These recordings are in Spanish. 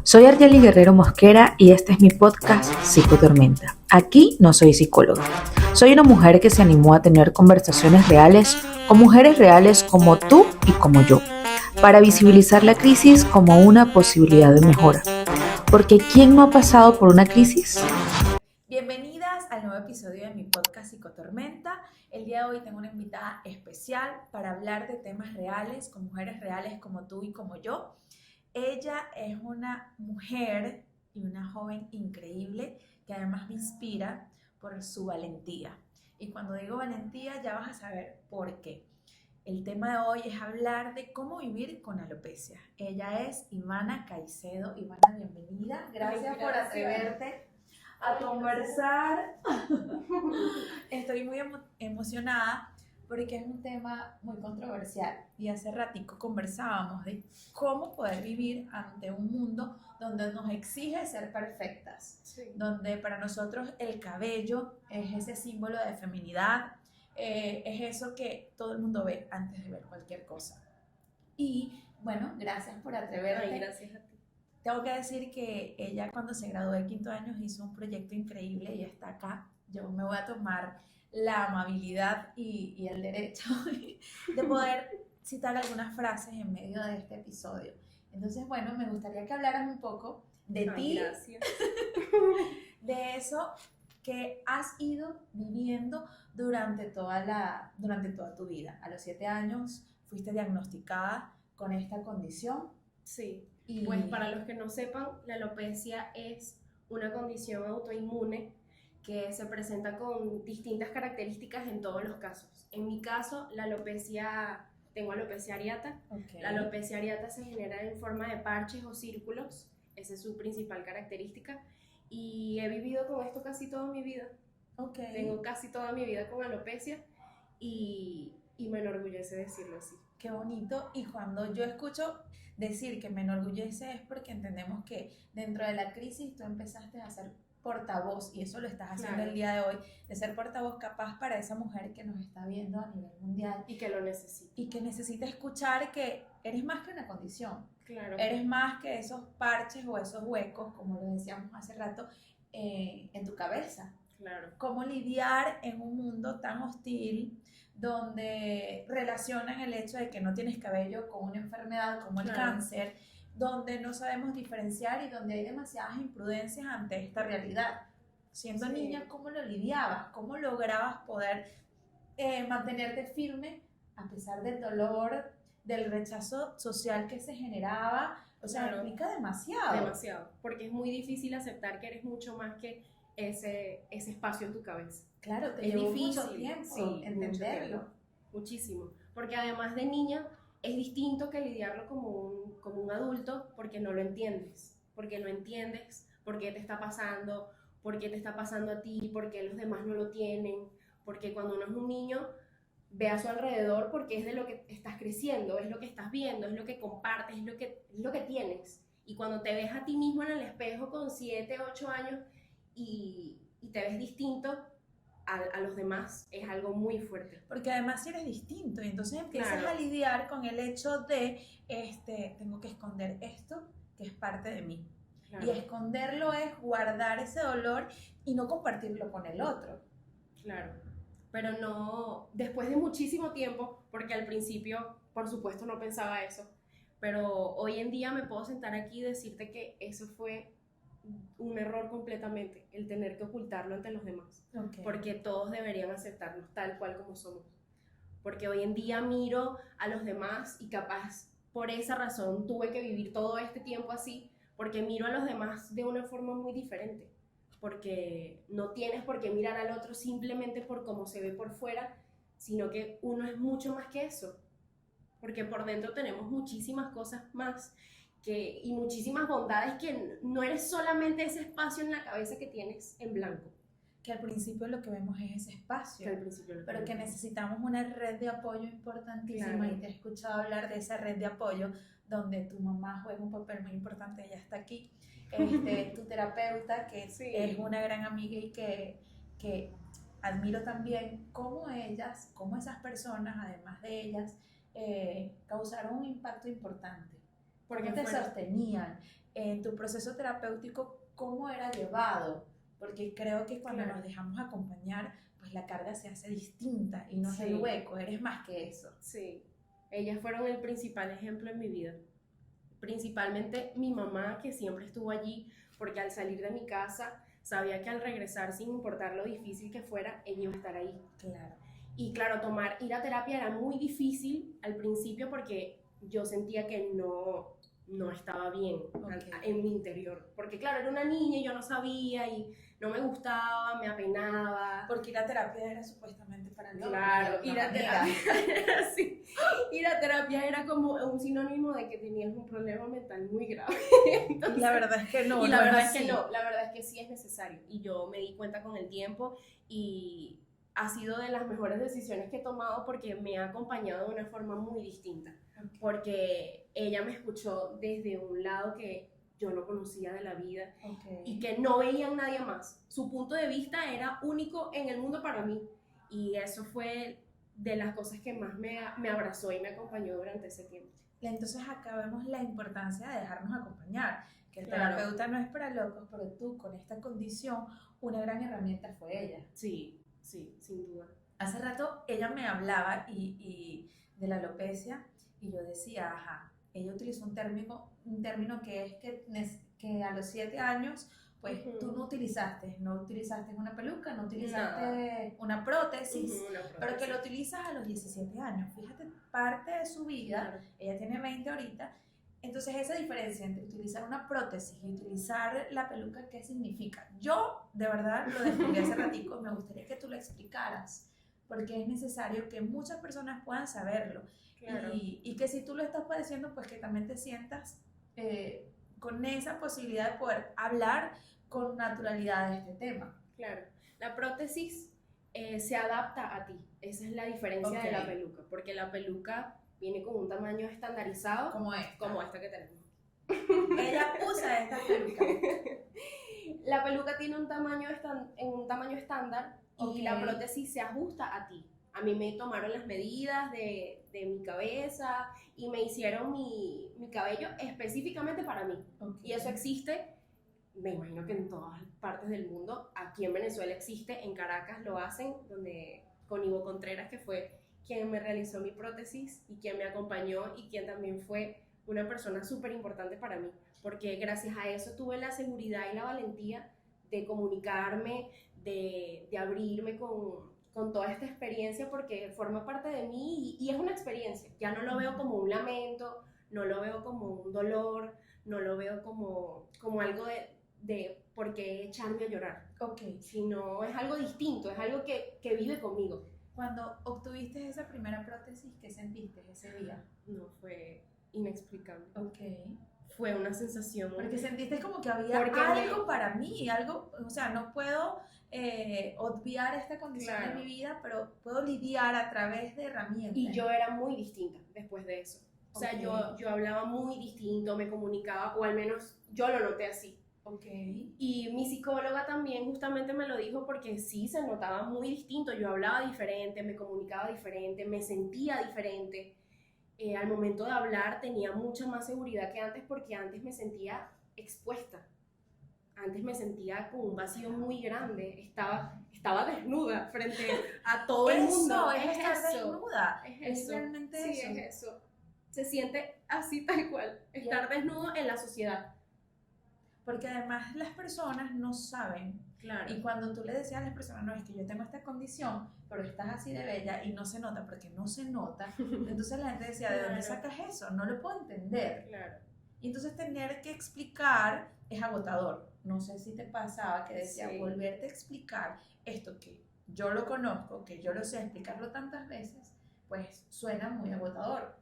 Soy Argeli Guerrero Mosquera y este es mi podcast Psicotormenta. Aquí no soy psicóloga. Soy una mujer que se animó a tener conversaciones reales con mujeres reales como tú y como yo, para visibilizar la crisis como una posibilidad de mejora. Porque ¿quién no ha pasado por una crisis? Bienvenidas al nuevo episodio de mi podcast Psicotormenta. El día de hoy tengo una invitada especial para hablar de temas reales con mujeres reales como tú y como yo. Ella es una mujer y una joven increíble que además me inspira por su valentía. Y cuando digo valentía ya vas a saber por qué. El tema de hoy es hablar de cómo vivir con alopecia. Ella es Ivana Caicedo. Ivana, bienvenida. Gracias por atreverte a conversar. Estoy muy emocionada porque es un tema muy controversial y hace ratico conversábamos de cómo poder vivir ante un mundo donde nos exige ser perfectas, donde para nosotros el cabello es ese símbolo de feminidad, es eso que todo el mundo ve antes de ver cualquier cosa. Y bueno, gracias por atreverte. Ay, gracias a ti. Tengo que decir que ella cuando se graduó de quinto año hizo un proyecto increíble y está acá. Yo me voy a tomar la amabilidad y el derecho de poder citar algunas frases en medio de este episodio. Entonces, bueno, me gustaría que hablaras un poco de ti, Gracias. de eso que has ido viviendo durante toda tu vida. A los 7 años fuiste diagnosticada con esta condición. Sí, pues para los que no sepan, la alopecia es una condición autoinmune que se presenta con distintas características en todos los casos. En mi caso, tengo alopecia areata. Okay. La alopecia areata se genera en forma de parches o círculos, esa es su principal característica, y he vivido con esto casi toda mi vida. Okay. Tengo casi toda mi vida con alopecia y me enorgullece decirlo así. Qué bonito. Y cuando yo escucho decir que me enorgullece es porque entendemos que dentro de la crisis tú empezaste a ser portavoz, y eso lo estás haciendo Claro. El día de hoy, de ser portavoz capaz para esa mujer que nos está viendo a nivel mundial y que lo necesita. Y que necesita escuchar que eres más que una condición. Claro. Eres más que esos parches o esos huecos, como lo decíamos hace rato, en tu cabeza. Claro. Cómo lidiar en un mundo tan hostil donde relacionan el hecho de que no tienes cabello con una enfermedad como el cáncer, donde no sabemos diferenciar y donde hay demasiadas imprudencias ante esta realidad. Siendo niña, ¿cómo lo lidiabas? ¿Cómo lograbas poder mantenerte firme a pesar del dolor, del rechazo social que se generaba? O sea, implica demasiado. Demasiado, porque es muy difícil aceptar que eres mucho más que ese espacio en tu cabeza. Claro, te es llevó difícil, mucho tiempo entenderlo. Muchísimo, porque además de niña es distinto que lidiarlo como un adulto, porque no lo entiendes, por qué te está pasando, por qué te está pasando a ti, por qué los demás no lo tienen, porque cuando uno es un niño ve a su alrededor porque es de lo que estás creciendo, es lo que estás viendo, es lo que compartes, es lo que tienes. Y cuando te ves a ti mismo en el espejo con 7, 8 años y te ves distinto a los demás, es algo muy fuerte. Porque además eres distinto y entonces empiezas a lidiar con el hecho de, tengo que esconder esto que es parte de mí. Claro. Y esconderlo es guardar ese dolor y no compartirlo con el otro. Claro. Pero no, después de muchísimo tiempo, porque al principio, por supuesto, no pensaba eso, pero hoy en día me puedo sentar aquí y decirte que eso fue un error completamente, el tener que ocultarlo ante los demás, porque todos deberían aceptarnos tal cual como somos, porque hoy en día miro a los demás y capaz por esa razón tuve que vivir todo este tiempo así, porque miro a los demás de una forma muy diferente, porque no tienes por qué mirar al otro simplemente por cómo se ve por fuera, sino que uno es mucho más que eso, porque por dentro tenemos muchísimas cosas más y muchísimas bondades, que no eres solamente ese espacio en la cabeza que tienes en blanco. Que al principio lo que vemos es ese espacio, pero que necesitamos una red de apoyo importantísima. Claro. Y te he escuchado hablar de esa red de apoyo donde tu mamá juega un papel muy importante. Ella está aquí, tu terapeuta, que es una gran amiga y que admiro también cómo esas personas, además de ellas, causaron un impacto importante, porque te sostenían, en tu proceso terapéutico, ¿cómo era llevado? Porque creo que cuando nos dejamos acompañar, pues la carga se hace distinta y no es el hueco, eres más que eso. Sí, ellas fueron el principal ejemplo en mi vida. Principalmente mi mamá, que siempre estuvo allí, porque al salir de mi casa sabía que al regresar, sin importar lo difícil que fuera, ella iba a estar ahí. Claro. Y claro, ir a terapia era muy difícil al principio porque yo sentía que no estaba bien en mi interior. Porque claro, era una niña y yo no sabía y no me gustaba, me apenaba. Porque ir a terapia era supuestamente para locos. Claro, ir a terapia era así. Ir a terapia era como un sinónimo de que tenías un problema mental muy grave. Entonces, y la verdad es que no. Y la verdad es que no, la verdad es que sí es necesario. Y yo me di cuenta con el tiempo y ha sido de las mejores decisiones que he tomado porque me ha acompañado de una forma muy distinta. Porque ella me escuchó desde un lado que yo no conocía de la vida y que no veía a nadie más. Su punto de vista era único en el mundo para mí y eso fue de las cosas que más me abrazó y me acompañó durante ese tiempo. Entonces acá vemos la importancia de dejarnos acompañar, que el terapeuta no es para locos, pero tú con esta condición, una gran herramienta fue ella. Sí, sin duda. Hace rato ella me hablaba y de la alopecia y yo decía, ella utilizó un término que es que a los 7 años, pues tú no utilizaste una peluca, no utilizaste una prótesis, pero que lo utilizas a los 17 años. Fíjate, parte de su vida, ella tiene 20 ahorita, entonces esa diferencia entre utilizar una prótesis y utilizar la peluca, ¿qué significa? Yo, de verdad, lo descubrí hace ratico, me gustaría que tú lo explicaras, porque es necesario que muchas personas puedan saberlo. Claro. Y que si tú lo estás padeciendo, pues que también te sientas con esa posibilidad de poder hablar con naturalidad de este tema. Claro, la prótesis se adapta a ti, esa es la diferencia de la peluca, porque la peluca viene con un tamaño estandarizado como esta que tenemos. Ella usa esta peluca. La peluca tiene un tamaño estándar y la prótesis se ajusta a ti. A mí me tomaron las medidas de mi cabeza y me hicieron mi cabello específicamente para mí. Y eso existe, me imagino que en todas partes del mundo. Aquí en Venezuela existe, en Caracas lo hacen, con Ivo Contreras, que fue quien me realizó mi prótesis y quien me acompañó y quien también fue una persona súper importante para mí. Porque gracias a eso tuve la seguridad y la valentía de comunicarme, de abrirme con toda esta experiencia porque forma parte de mí y es una experiencia. Ya no lo veo como un lamento, no lo veo como un dolor, no lo veo como algo de por qué echarme a llorar. Sino es algo distinto, es algo que vive conmigo. Cuando obtuviste esa primera prótesis, ¿qué sentiste ese día? No, fue inexplicable. Fue una sensación. Porque sentiste como que había algo para mí, algo, o sea, no puedo obviar esta condición de mi vida, pero puedo lidiar a través de herramientas. Y yo era muy distinta después de eso. O sea, yo hablaba muy distinto, me comunicaba, o al menos yo lo noté así. Y mi psicóloga también justamente me lo dijo porque sí se notaba muy distinto. Yo hablaba diferente, me comunicaba diferente, me sentía diferente. Al momento de hablar tenía mucha más seguridad que antes porque antes me sentía expuesta. Antes me sentía con un vacío muy grande. Estaba desnuda frente a todo el mundo. Es estar desnuda. Es realmente eso. Sí, es eso. Se siente así tal cual. Estar desnudo en la sociedad. Porque además las personas no saben. Claro. Y cuando tú le decías a las personas, no, es que yo tengo esta condición, pero estás así de bella y no se nota, porque no se nota, entonces la gente decía, ¿de dónde sacas eso? No lo puedo entender. Claro. Y entonces tener que explicar es agotador. No sé si te pasaba que decía, volverte a explicar esto que yo lo conozco, que yo lo sé, explicarlo tantas veces, pues suena muy agotador.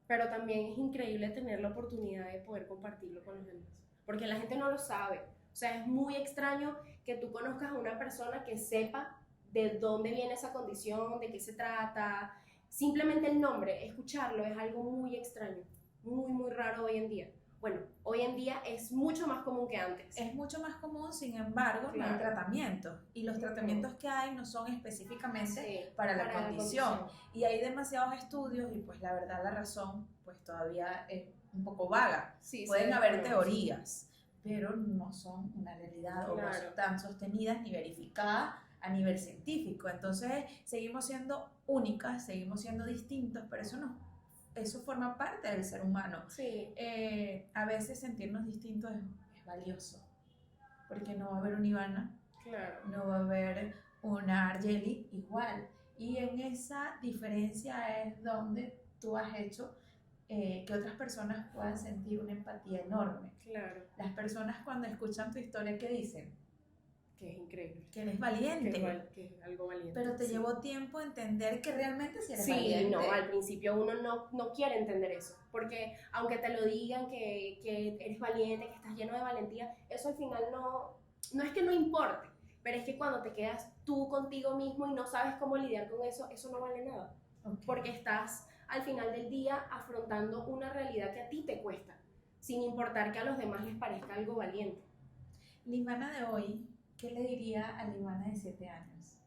Pero también es increíble tener la oportunidad de poder compartirlo con los demás. Porque la gente no lo sabe. O sea, es muy extraño que tú conozcas a una persona que sepa de dónde viene esa condición, de qué se trata. Simplemente el nombre, escucharlo, es algo muy extraño, muy, muy raro hoy en día. Bueno, hoy en día es mucho más común que antes. Es mucho más común, sin embargo, no hay tratamiento. Y los tratamientos que hay no son específicamente para la condición. Y hay demasiados estudios y pues la verdad la razón pues todavía un poco vaga. Sí, Pueden sí, haber no, teorías, pero no son una realidad o no Claro. están sostenidas ni verificadas a nivel científico. Entonces, seguimos siendo únicas, seguimos siendo distintos, pero eso forma parte del ser humano. Sí, A veces sentirnos distintos es valioso, porque no va a haber una Ivana, claro. no va a haber una Argeli igual. Y en esa diferencia es donde tú has hecho que otras personas puedan sentir una empatía enorme. Claro, Las personas cuando escuchan tu historia, ¿qué dicen? que es increíble. Que eres valiente. Que es algo valiente. Pero te sí. llevó tiempo entender que realmente sí eres Sí, valiente. no, al principio uno no quiere entender eso, porque aunque te lo digan que eres valiente, que estás lleno de valentía, eso al final no es que no importe, pero es que cuando te quedas tú contigo mismo y no sabes cómo lidiar con eso, eso no vale nada, Okay. porque estás al final del día afrontando una realidad que a ti te cuesta, sin importar que a los demás les parezca algo valiente. La Ivana de hoy, ¿qué le diría a la Ivana de 7 años?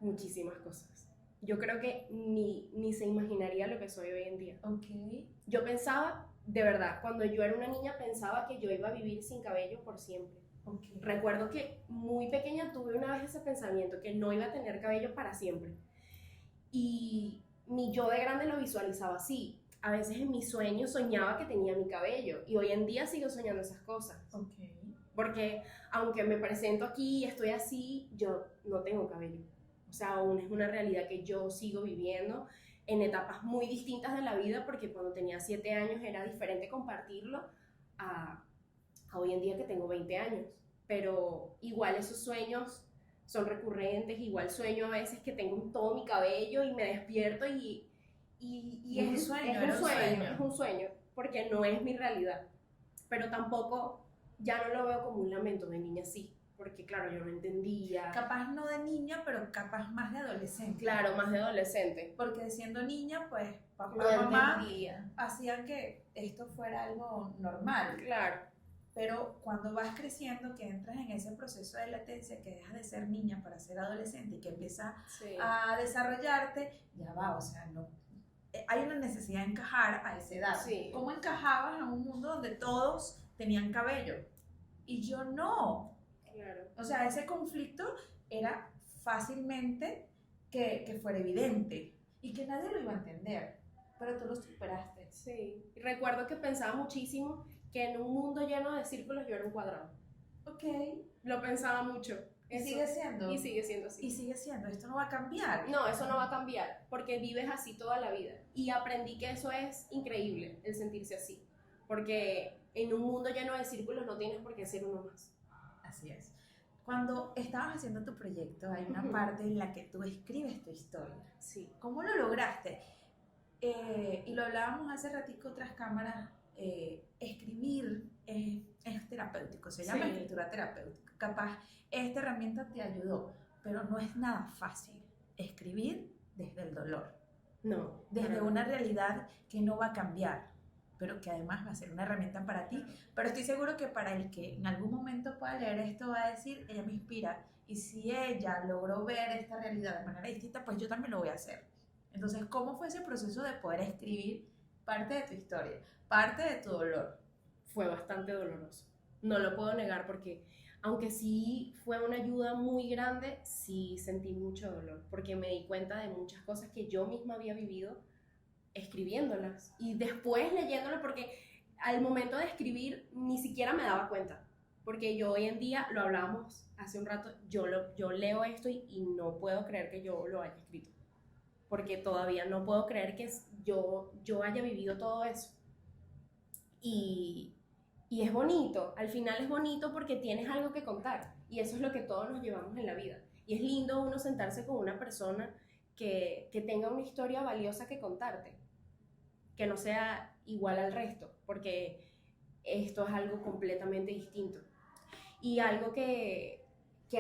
Muchísimas cosas. Yo creo que ni se imaginaría lo que soy hoy en día. Okay. Yo pensaba, de verdad, cuando yo era una niña pensaba que yo iba a vivir sin cabello por siempre. Okay. Recuerdo que muy pequeña tuve una vez ese pensamiento, que no iba a tener cabello para siempre. Y mi yo de grande lo visualizaba así. A veces en mis sueños soñaba que tenía mi cabello y hoy en día sigo soñando esas cosas. Okay. Porque aunque me presento aquí y estoy así, yo no tengo cabello. O sea, aún es una realidad que yo sigo viviendo en etapas muy distintas de la vida, porque cuando tenía 7 años era diferente compartirlo a hoy en día que tengo 20 años. Pero igual esos sueños son recurrentes, igual sueño a veces que tengo todo mi cabello y me despierto y es un sueño, es un sueño, porque no es mi realidad. Pero tampoco ya no lo veo como un lamento de niña, sí, porque claro, yo no entendía. Capaz no de niña, pero capaz más de adolescente. Claro, más de adolescente. Porque siendo niña, pues papá No y mamá entendía. hacían que esto fuera algo normal. Claro. Pero cuando vas creciendo, que entras en ese proceso de latencia, que dejas de ser niña para ser adolescente y que empiezas Sí. a desarrollarte, ya va, o sea, no. Hay una necesidad de encajar a esa edad. Sí. ¿Cómo encajabas en un mundo donde todos tenían cabello? Y yo no. Claro. O sea, ese conflicto era fácilmente que fuera evidente y que nadie lo iba a entender, pero tú lo superaste. Sí. Y recuerdo que pensaba muchísimo que en un mundo lleno de círculos yo era un cuadrado. Ok. Lo pensaba mucho. ¿Y Eso. sigue siendo? Y sigue siendo así. Y sigue siendo. Esto no va a cambiar. No, eso no va a cambiar, porque vives así toda la vida. Y aprendí que eso es increíble, el sentirse así. Porque en un mundo lleno de círculos no tienes por qué ser uno más. Así es. Cuando estabas haciendo tu proyecto, hay una parte en la que tú escribes tu historia. Sí. ¿Cómo lo lograste? Y lo hablábamos hace ratico tras cámaras. Escribir es terapéutico, se llama escritura terapéutica. Capaz esta herramienta te ayudó, pero no es nada fácil escribir desde el dolor, No. desde una realidad que no va a cambiar, pero que además va a ser una herramienta para ti. Pero estoy seguro que para el que en algún momento pueda leer esto va a decir, ella me inspira, y si ella logró ver esta realidad de manera distinta, pues yo también lo voy a hacer. Entonces, ¿cómo fue ese proceso de poder escribir parte de tu historia, parte de tu dolor? Fue bastante doloroso, no lo puedo negar, porque aunque sí fue una ayuda muy grande, sí sentí mucho dolor, porque me di cuenta de muchas cosas que yo misma había vivido escribiéndolas y después leyéndolas, porque al momento de escribir ni siquiera me daba cuenta, porque yo hoy en día, lo hablábamos hace un rato, yo leo esto y no puedo creer que yo lo haya escrito, porque todavía no puedo creer que yo haya vivido todo eso. Y es bonito, al final es bonito porque tienes algo que contar, y eso es lo que todos nos llevamos en la vida. Y es lindo uno sentarse con una persona que tenga una historia valiosa que contarte, que no sea igual al resto, porque esto es algo completamente distinto. Y algo que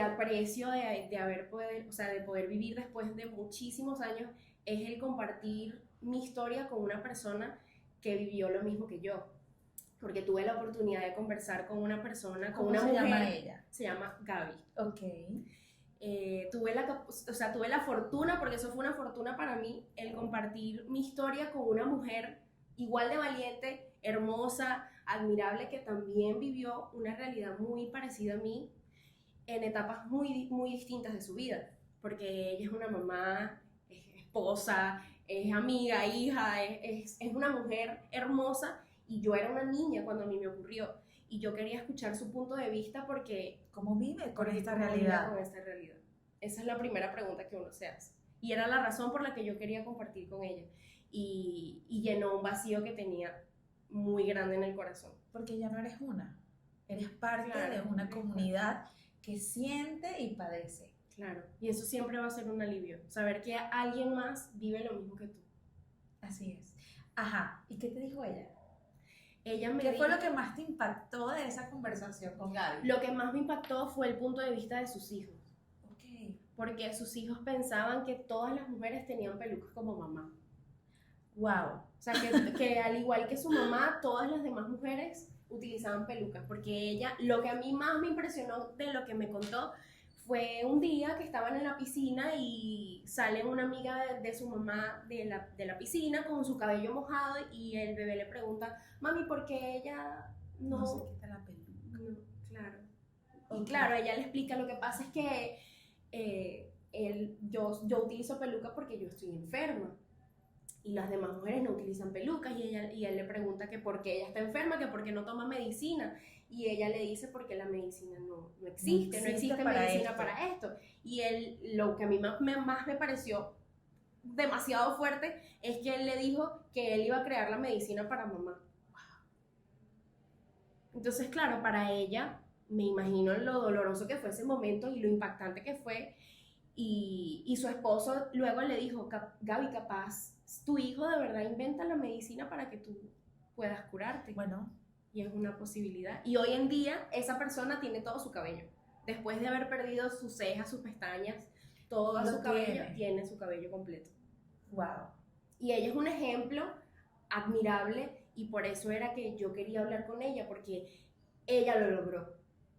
aprecio de poder vivir después de muchísimos años es el compartir mi historia con una persona que vivió lo mismo que yo. Porque tuve la oportunidad de conversar con una persona, con una mujer. ¿Cómo se llama ella? Se llama Gaby. Ok. Tuve la fortuna, porque eso fue una fortuna para mí, el compartir mi historia con una mujer igual de valiente, hermosa, admirable, que también vivió una realidad muy parecida a mí en etapas muy distintas de su vida, porque ella es una mamá, es esposa, es amiga, hija, es una mujer hermosa, y yo era una niña cuando a mí me ocurrió, y yo quería escuchar su punto de vista porque ¿Cómo vive con esta cómo vive realidad? con esta realidad. Esa es la primera pregunta que uno se hace. Y era la razón por la que yo quería compartir con ella. Y llenó un vacío que tenía muy grande en el corazón. Porque ya no eres una, eres parte Claro, de una eres comunidad que siente y padece. Claro. Y eso siempre va a ser un alivio. Saber que alguien más vive lo mismo que tú. Así es. Ajá, ¿y qué te dijo ella? Ella me ¿Qué dijo, fue lo que más te impactó de esa conversación con Gaby? lo que más me impactó fue el punto de vista de sus hijos. Ok. Porque sus hijos pensaban que todas las mujeres tenían pelucas como mamá. Wow. O sea, que al igual que su mamá, todas las demás mujeres utilizaban pelucas, porque ella, lo que a mí más me impresionó de lo que me contó, fue un día que estaban en la piscina y sale una amiga de su mamá de la piscina con su cabello mojado y el bebé le pregunta, mami, ¿por qué ella No se no? quita la peluca. No, claro. Y Ok. claro, ella le explica, lo que pasa es que yo utilizo peluca porque yo estoy enferma. Y las demás mujeres no utilizan pelucas y él le pregunta que por qué ella está enferma, que por qué no toma medicina, y ella le dice porque la medicina no existe, no existe para medicina esto. para esto. Y él, lo que a mí más me pareció demasiado fuerte es que él le dijo que él iba a crear la medicina para mamá. Entonces, claro, para ella, me imagino lo doloroso que fue ese momento y lo impactante que fue. Y su esposo luego le dijo, Gaby, capaz tu hijo de verdad inventa la medicina para que tú puedas curarte. Bueno, Y es una posibilidad. Y hoy en día esa persona tiene todo su cabello. Después de haber perdido sus cejas, sus pestañas, todo Lo su cabello, tiene. tiene su cabello completo. wow. Y ella es un ejemplo admirable y por eso era que yo quería hablar con ella, porque ella lo logró.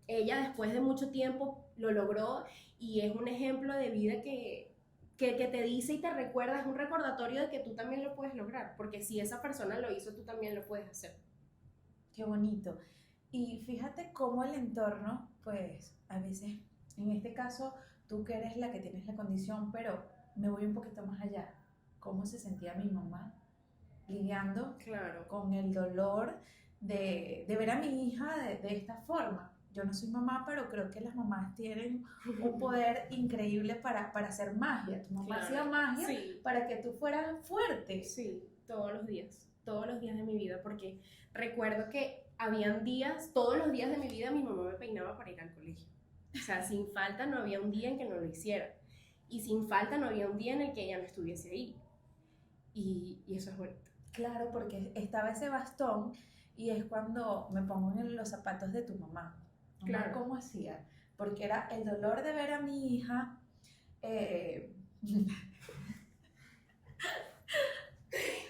Ella después de mucho tiempo lo logró y es un ejemplo de vida que te dice y te recuerda, es un recordatorio de que tú también lo puedes lograr, porque si esa persona lo hizo, tú también lo puedes hacer. Qué bonito. Y fíjate cómo el entorno, pues, a veces, en este caso, tú que eres la que tienes la condición, pero me voy un poquito más allá. ¿Cómo se sentía mi mamá lidiando Claro. con el dolor de ver a mi hija de esta forma? Yo no soy mamá, pero creo que las mamás tienen un poder increíble para hacer magia. Tu mamá hacía magia Sí. para que tú fueras fuerte. Sí, todos los días de mi vida, porque recuerdo que habían días, todos los días de mi vida mi mamá me peinaba para ir al colegio. O sea, sin falta no había un día en que no lo hiciera. Y sin falta no había un día en el que ella no estuviese ahí. Y eso es bonito. Claro, porque estaba ese bastón y es cuando me pongo en los zapatos de tu mamá. Mamá, Claro. ¿cómo hacía? Porque era el dolor de ver a mi hija.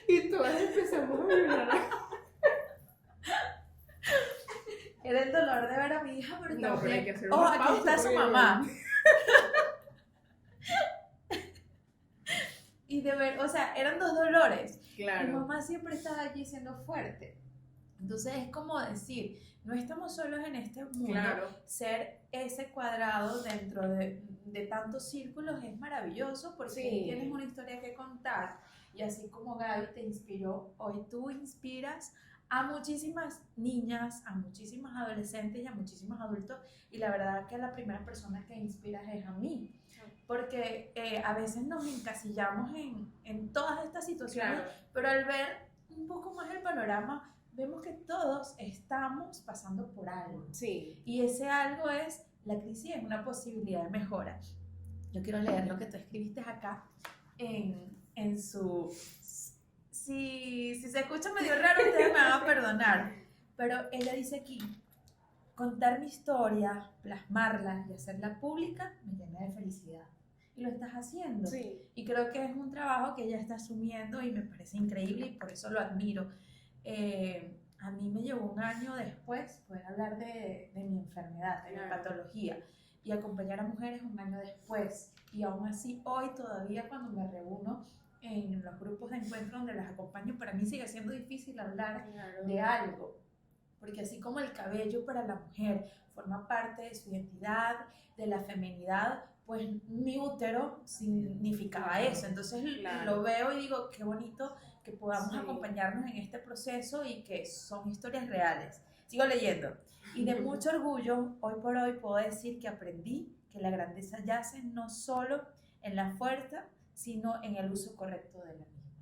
Y todas empezamos a llorar. Era el dolor de ver a mi hija, pero No, pero hay que también. hacer Oh, una aquí pausa está su porque- mamá. Y de ver, o sea, eran dos dolores. Mi Claro. mamá siempre estaba allí siendo fuerte. Entonces es como decir, no estamos solos en este mundo. Claro. Ser ese cuadrado dentro de tantos círculos es maravilloso porque Sí. tienes una historia que contar y así como Gaby te inspiró, hoy tú inspiras a muchísimas niñas, a muchísimas adolescentes y a muchísimos adultos y la verdad que la primera persona que inspiras es a mí porque a veces nos encasillamos en todas estas situaciones, Claro. pero al ver un poco más el panorama vemos que todos estamos pasando por algo. Sí. Y ese algo es, la crisis es una posibilidad de mejora. Yo quiero leer lo que tú escribiste acá en su... Si se escucha medio raro, ustedes me van a perdonar. Pero ella dice aquí, contar mi historia, plasmarla y hacerla pública me llena de felicidad. Y lo estás haciendo. Sí. Y creo que es un trabajo que ella está asumiendo y me parece increíble y por eso lo admiro. A mí me llevó un año después poder hablar de mi enfermedad, de mi Claro. patología y acompañar a mujeres un año después. Y aún así hoy todavía cuando me reúno en los grupos de encuentro donde las acompaño, para mí sigue siendo difícil hablar Claro. de algo, porque así como el cabello para la mujer forma parte de su identidad, de la feminidad, pues mi útero significaba eso. Entonces Claro. lo veo y digo, qué bonito que podamos Sí. acompañarnos en este proceso y que son historias reales. Sigo leyendo. Y de mucho orgullo, hoy por hoy puedo decir que aprendí que la grandeza yace no solo en la fuerza, sino en el uso correcto de la misma.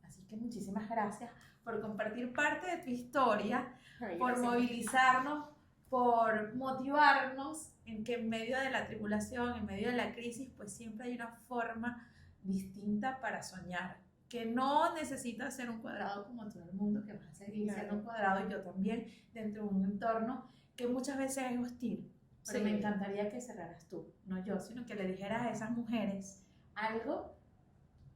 Así que muchísimas gracias por compartir parte de tu historia, Ay, por gracias. movilizarnos, por motivarnos en que en medio de la tribulación, en medio de la crisis, pues siempre hay una forma distinta para soñar, que no necesita ser un cuadrado como todo el mundo, que va a seguir Claro. siendo un cuadrado, y yo también, dentro de un entorno que muchas veces es hostil. Pero Sí. me encantaría que cerraras tú, no yo, sino que le dijeras a esas mujeres algo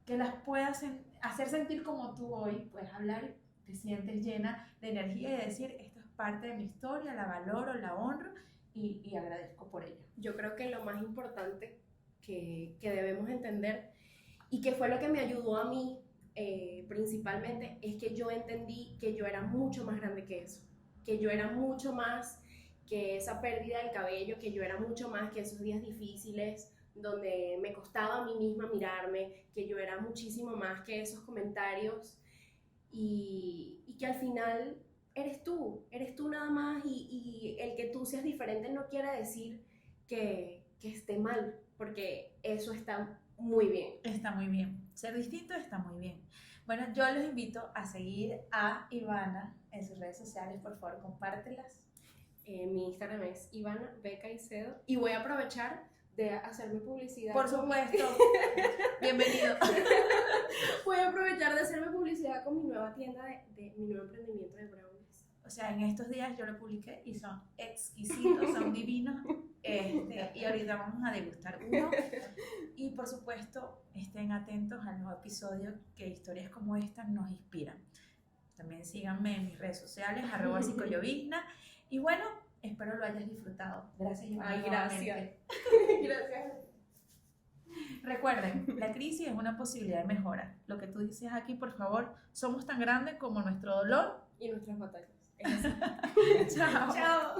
que las puedas hacer sentir como tú hoy, puedes hablar y te sientes llena de energía y decir, esto es parte de mi historia, la valoro, la honro y agradezco por ello. Yo creo que lo más importante que debemos entender, y que fue lo que me ayudó a mí principalmente, es que yo entendí que yo era mucho más grande que eso, que yo era mucho más que esa pérdida del cabello, que yo era mucho más que esos días difíciles donde me costaba a mí misma mirarme, que yo era muchísimo más que esos comentarios, y que al final eres tú nada más, y el que tú seas diferente no quiere decir que esté mal, porque eso está muy bien. Está muy bien, ser distinto está muy bien. Bueno, yo los invito a seguir a Ivana en sus redes sociales, por favor, compártelas. Mi Instagram es Ivana B. Caicedo, y voy a aprovechar de hacerme publicidad. Por supuesto, bienvenido. Voy a aprovechar de hacerme publicidad con mi nueva tienda de mi nuevo emprendimiento de brownies. O sea, en estos días yo lo publiqué y son exquisitos, son divinos. Y ahorita vamos a degustar uno. Y por supuesto, estén atentos a los episodios que historias como esta nos inspiran. También síganme en mis redes sociales, @psicollovizna. Y bueno, espero lo hayas disfrutado. Gracias, Ivana. Ay, gracias. Gracias. Recuerden, la crisis es una posibilidad de mejora. Lo que tú dices aquí, por favor, somos tan grandes como nuestro dolor. Y nuestras batallas. Es así. Chao. Chao.